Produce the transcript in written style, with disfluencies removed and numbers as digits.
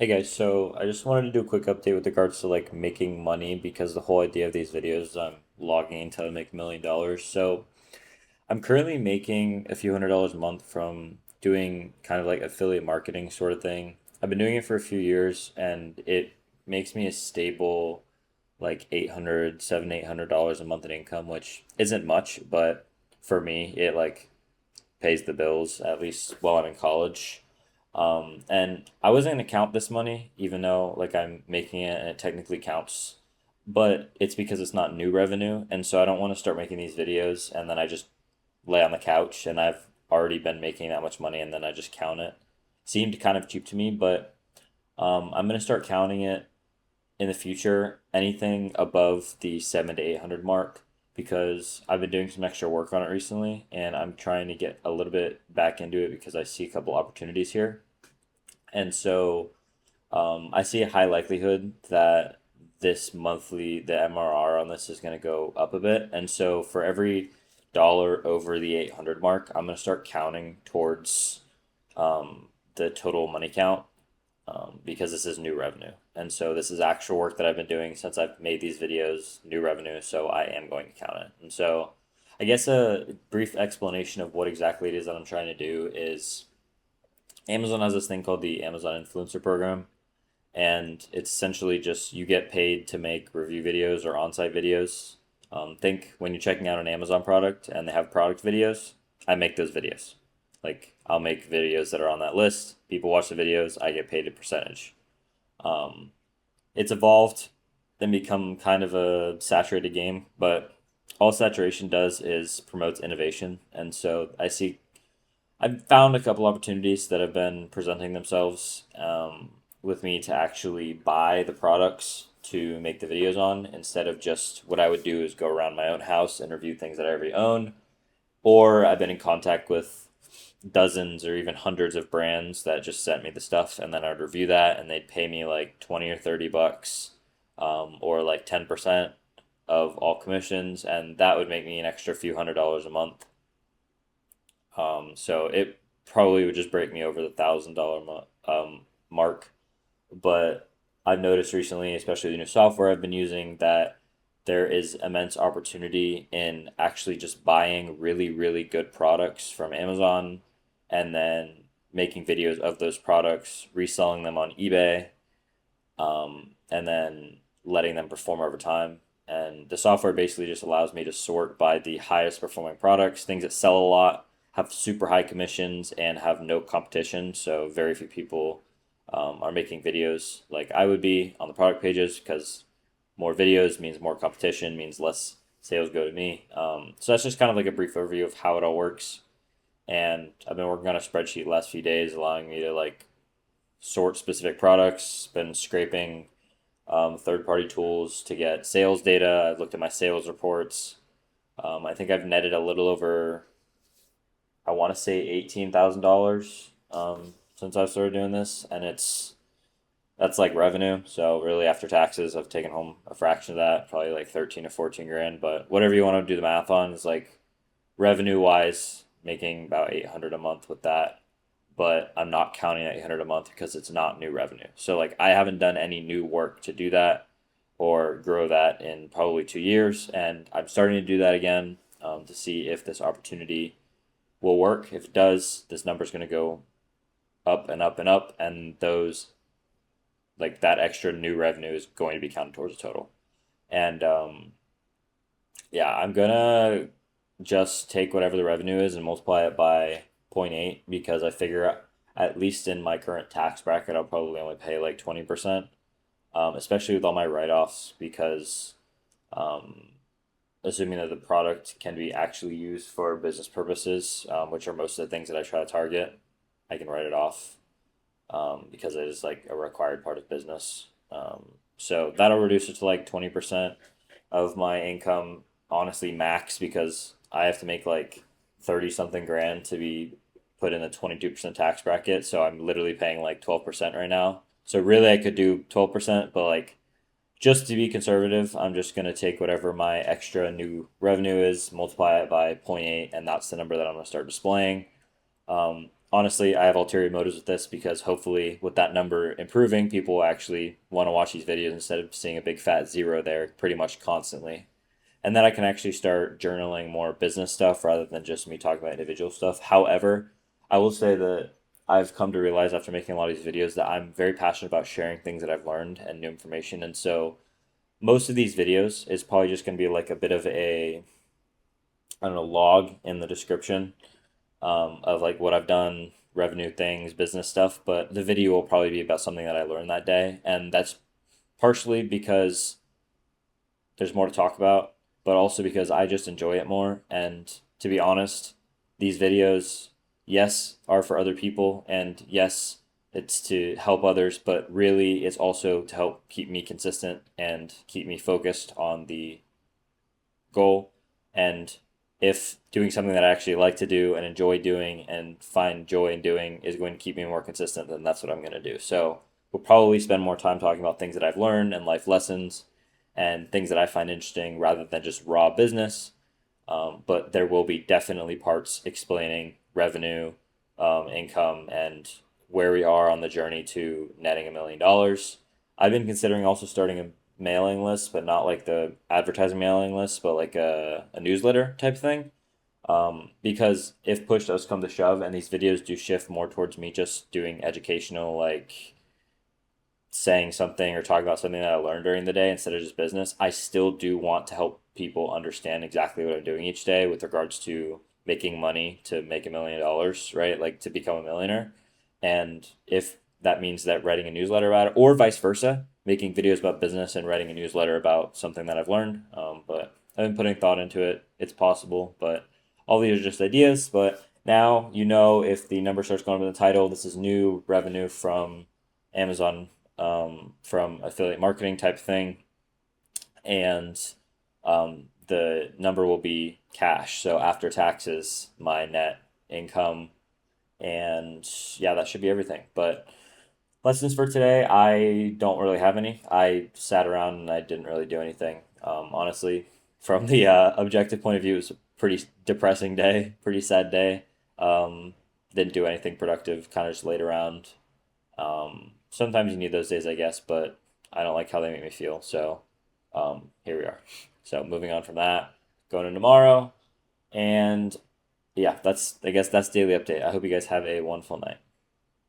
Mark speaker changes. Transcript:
Speaker 1: Hey guys, so I just wanted to do a quick update with regards to like making money because the whole idea of these videos is I'm logging in to make $1 million. So I'm currently making a few $100s a month from doing kind of like affiliate marketing sort of thing. I've been doing it for a few years and it makes me a stable like 800, $800 a month in income, which isn't much, but for me it like pays the bills at least while I'm in college. And I wasn't gonna count this money, even though like I'm making it and it technically counts, but it's because it's not new revenue, and so I don't want to start making these videos and then I just lay on the couch and I've already been making that much money and then I just count it. Seemed kind of cheap to me, but I'm gonna start counting it in the future, anything above the 700 to 800 mark, because I've been doing some extra work on it recently and I'm trying to get a little bit back into it because I see a couple opportunities here. And so I see a high likelihood that the MRR on this is going to go up a bit. And so for every dollar over the 800 mark, I'm going to start counting towards the total money count because this is new revenue. And so this is actual work that I've been doing since I've made these videos, new revenue. So I am going to count it. And so I guess a brief explanation of what exactly it is that I'm trying to do is Amazon has this thing called the Amazon Influencer Program. And it's essentially just you get paid to make review videos or on site videos. Think when you're checking out an Amazon product and they have product videos, I make those videos. Like I'll make videos that are on that list. People watch the videos, I get paid a percentage. Um, it's evolved, then become kind of a saturated game, but all saturation does is promotes innovation. And so I've found a couple opportunities that have been presenting themselves with me to actually buy the products to make the videos on instead of just what I would do is go around my own house and review things that I already own. Or I've been in contact with dozens or even hundreds of brands that just sent me the stuff and then I'd review that and they'd pay me like 20 or 30 bucks or like 10% of all commissions, and that would make me an extra few $100s a month. So it probably would just break me over the $1,000 mark. But I've noticed recently, especially the new software I've been using, that there is immense opportunity in actually just buying really, really good products from Amazon and then making videos of those products, reselling them on eBay, and then letting them perform over time. And the software basically just allows me to sort by the highest performing products, things that sell a lot, have super high commissions, and have no competition. So very few people are making videos like I would be on the product pages because more videos means more competition, means less sales go to me. So that's just kind of like a brief overview of how it all works. And I've been working on a spreadsheet the last few days, allowing me to like sort specific products. Been scraping third party tools to get sales data. I've looked at my sales reports. I think I've netted a little over, I want to say $18,000 since I've started doing this, and that's like revenue. So really, after taxes, I've taken home a fraction of that, probably like 13 to 14 grand. But whatever you want to do the math on is like revenue wise, making about 800 a month with that. But I'm not counting 800 a month because it's not new revenue. So like I haven't done any new work to do that or grow that in probably 2 years, and I'm starting to do that again to see if this opportunity will work. If it does, this number is going to go up and up and up, and those like that extra new revenue is going to be counted towards the total. And yeah, I'm gonna just take whatever the revenue is and multiply it by zero point 0.8 because I figure at least in my current tax bracket, I'll probably only pay like 20%, especially with all my write offs because um, assuming that the product can be actually used for business purposes, which are most of the things that I try to target, I can write it off because it is like a required part of business. So that'll reduce it to like 20% of my income, honestly, max, because I have to make like 30 something grand to be put in the 22% tax bracket. So I'm literally paying like 12% right now. So really, I could do 12%, but like just to be conservative, I'm just going to take whatever my extra new revenue is, multiply it by zero point 0.8, and that's the number that I'm going to start displaying. honestly, I have ulterior motives with this because hopefully, with that number improving, people will actually want to watch these videos instead of seeing a big fat zero there pretty much constantly. And then I can actually start journaling more business stuff rather than just me talking about individual stuff. However, I will say that I've come to realize after making a lot of these videos that I'm very passionate about sharing things that I've learned and new information. And so most of these videos is probably just going to be like a bit of a, I don't know, log in the description of like what I've done, revenue things, business stuff. But the video will probably be about something that I learned that day. And that's partially because there's more to talk about, but also because I just enjoy it more. And to be honest, these videos, yes, are for other people, and yes, it's to help others, but really it's also to help keep me consistent and keep me focused on the goal. And if doing something that I actually like to do and enjoy doing and find joy in doing is going to keep me more consistent, then that's what I'm going to do. So we'll probably spend more time talking about things that I've learned and life lessons and things that I find interesting rather than just raw business. But there will be definitely parts explaining revenue, income, and where we are on the journey to netting $1 million. I've been considering also starting a mailing list, but not like the advertising mailing list, but like a newsletter type thing. Because if push does come to shove and these videos do shift more towards me just doing educational, like saying something or talking about something that I learned during the day instead of just business, I still do want to help people understand exactly what I'm doing each day with regards to making money to make $1 million, right? Like to become a millionaire. And if that means that writing a newsletter about it, or vice versa, making videos about business and writing a newsletter about something that I've learned. But I've been putting thought into it. It's possible, but all these are just ideas. But now you know if the number starts going up in the title, this is new revenue from Amazon, from affiliate marketing type thing, and the number will be cash. So after taxes, my net income, and yeah, that should be everything. But lessons for today, I don't really have any. I sat around and I didn't really do anything. Honestly, from the objective point of view, it was a pretty depressing day, pretty sad day. Um, didn't do anything productive, kind of just laid around. Sometimes you need those days, I guess, but I don't like how they make me feel. So here we are. So moving on from that, going to tomorrow, and yeah, that's I guess that's daily update. I hope you guys have a wonderful night.